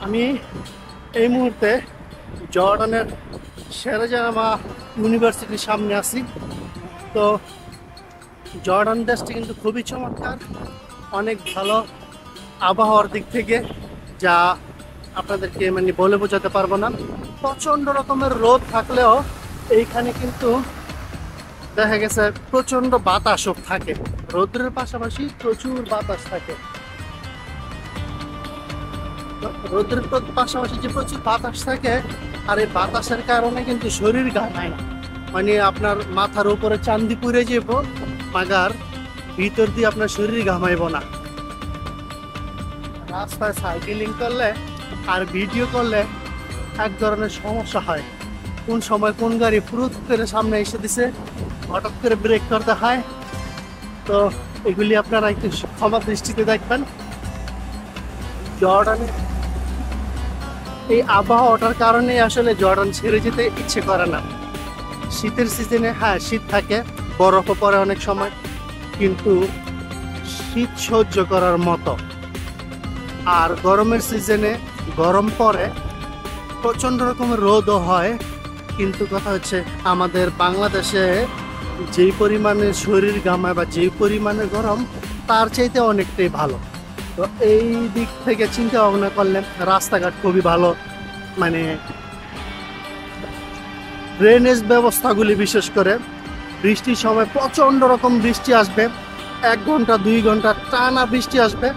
আমি এই মুহূর্তে জর্ডানের শেরজামা ইউনিভার্সিটির সামনে আছি। তো জর্ডান দেশটি কিন্তু খুবই চমৎকার, অনেক ভালো আবহাওয়ার দিক থেকে, যা আপনাদেরকে বলে বোঝাতে পারবো না। প্রচণ্ড রকমের রোদ থাকলেও এইখানে কিন্তু দেখা গেছে প্রচণ্ড বাতাসও থাকে, রোদের পাশাপাশি প্রচুর বাতাস থাকে। রোদের পাশাপাশি যে প্রচুর বাতাস থাকে, আর এই বাতাসের কারণে কিন্তু শরীর ঘামায় না, আপনার মাথার উপরে চান্দি পুড়ে যাব, মাগার ভিতর দিয়ে আপনার শরীর ঘামাইব না। রাস্তায় সাইকেলিং করলে আর ভিডিও করলে এক ধরনের সমস্যা হয়, কোন সময় কোন গাড়ি ফুরুত করে সামনে এসে দিছে, হঠাৎ করে ব্রেক করতে হয়। তো এগুলি আপনারা একটু ক্ষমা দৃষ্টিতে দেখবেন। জর্ডানে এই আবহাওয়াটার কারণে আসলে জর্ডান ছেড়ে যেতে ইচ্ছে করে না। শীতের সিজনে হ্যাঁ শীত থাকে, বরফও পড়ে অনেক সময়, কিন্তু শীত সহ্য করার মতো। আর গরমের সিজনে গরম পড়ে, প্রচণ্ড রকমের রোদও হয়, কিন্তু কথা হচ্ছে আমাদের বাংলাদেশে যেই পরিমাণে শরীর ঘামায় বা যেই পরিমাণে গরম, তার চাইতে অনেকটাই ভালো। তো এই দিক থেকে চিন্তা ভাবনা করলে রাস্তাঘাট খুবই ভালো, ড্রেনেজ ব্যবস্থাগুলি, বিশেষ করে বৃষ্টির সময় প্রচণ্ড রকম বৃষ্টি আসবে, 1 ঘন্টা 2 ঘন্টা টানা বৃষ্টি আসবে,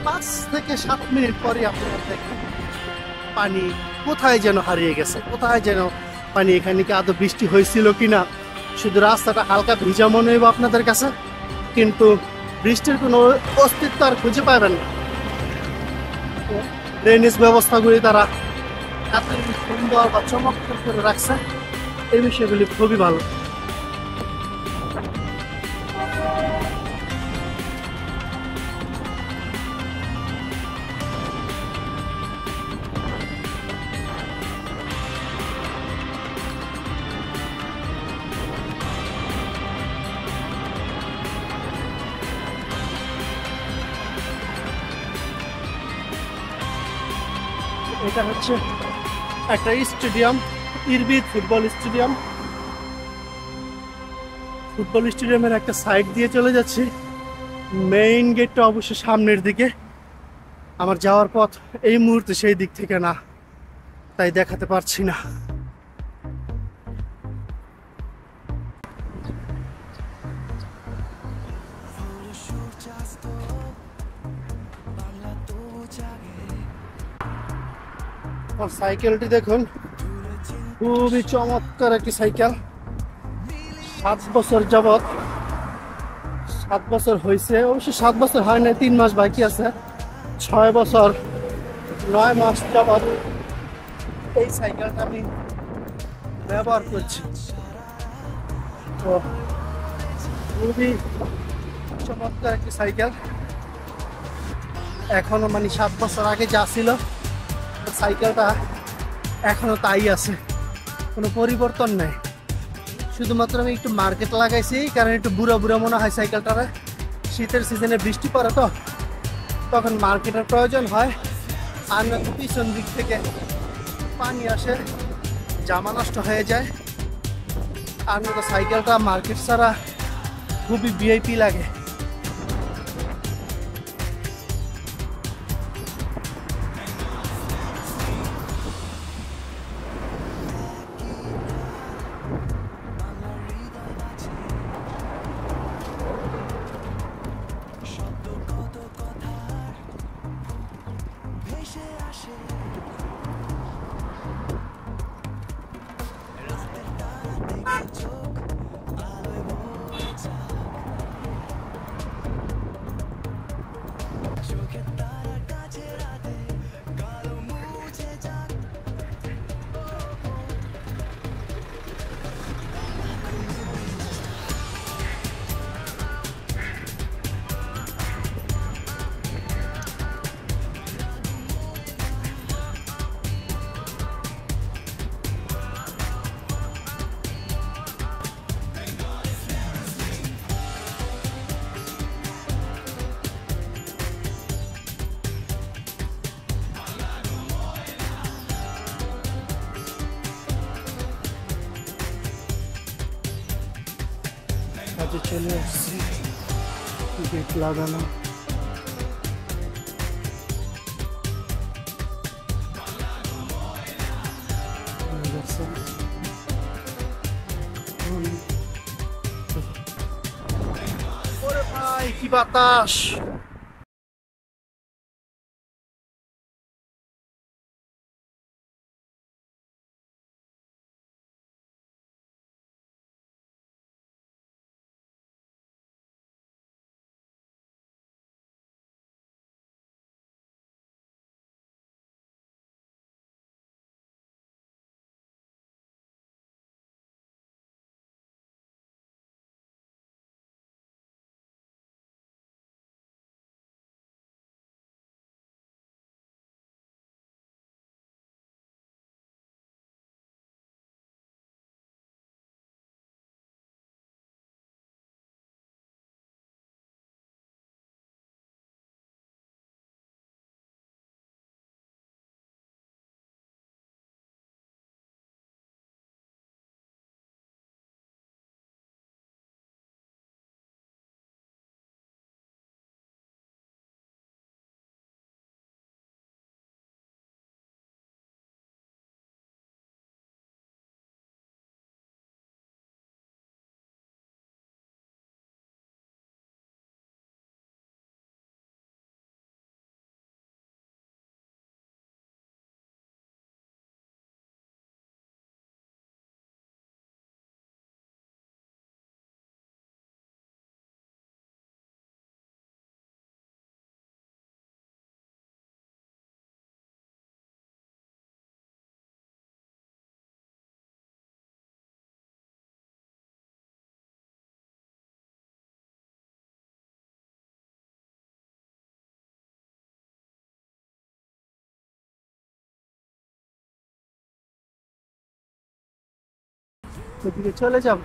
5 থেকে 7 মিনিট পরে আপনারা দেখবেন পানি কোথায় যেন হারিয়ে গেছে, কোথায় যেন পানি, এখানে কি আদৌ বৃষ্টি হয়েছিল কিনা, শুধু রাস্তাটা হালকা ভিজা মনে হইব আপনাদের কাছে, কিন্তু বৃষ্টির কোনো অস্তিত্ব আর খুঁজে পাবেন না। ড্রেনেজ ব্যবস্থাগুলি তারা এত সুন্দর বা চমৎকার করে রাখছে, এই বিষয়গুলি খুবই ভালো। এটা হচ্ছে একটা stadium, Irbid football stadium. Football স্টেডিয়ামের একটা সাইড দিয়ে চলে যাচ্ছি, মেইন গেটটা অবশ্য সামনের দিকে। আমার যাওয়ার পথ এই মুহূর্তে সেই দিক থেকে না, তাই দেখাতে পারছি না। সাইকেলটি দেখুন, খুবই চমৎকার একটি সাইকেল। 7 বছর যাবৎ, 7 বছর হয়েছে, অবশ্য 7 বছর হয় না, 3 মাস বাকি আছে, 6 বছর 9 মাস যাবৎ এই সাইকেলটা আমি ব্যবহার করছি। তো খুবই চমৎকার একটি সাইকেল। এখনো 7 বছর আগে যা ছিল সাইকেলটা এখনো তাই আছে, কোনো পরিবর্তন নেই। শুধুমাত্র আমি একটু মার্কেট লাগাইছি, কারণ একটু বুড়া বুড়া মনে হয় সাইকেলটারে। শীতের সিজনে বৃষ্টি পড়ে, তো তখন মার্কেটের প্রয়োজন হয়, আর পিছন দিক থেকে পানি আসে, জামা নষ্ট হয়ে যায়। আর নয়তো সাইকেলটা মার্কেট ছাড়া খুবই ভিআইপি লাগে। কাজে চলে আসছি, গেট লাগানো। ওরে ভাই কি বাতাস! ওইদিকে চলে যাব।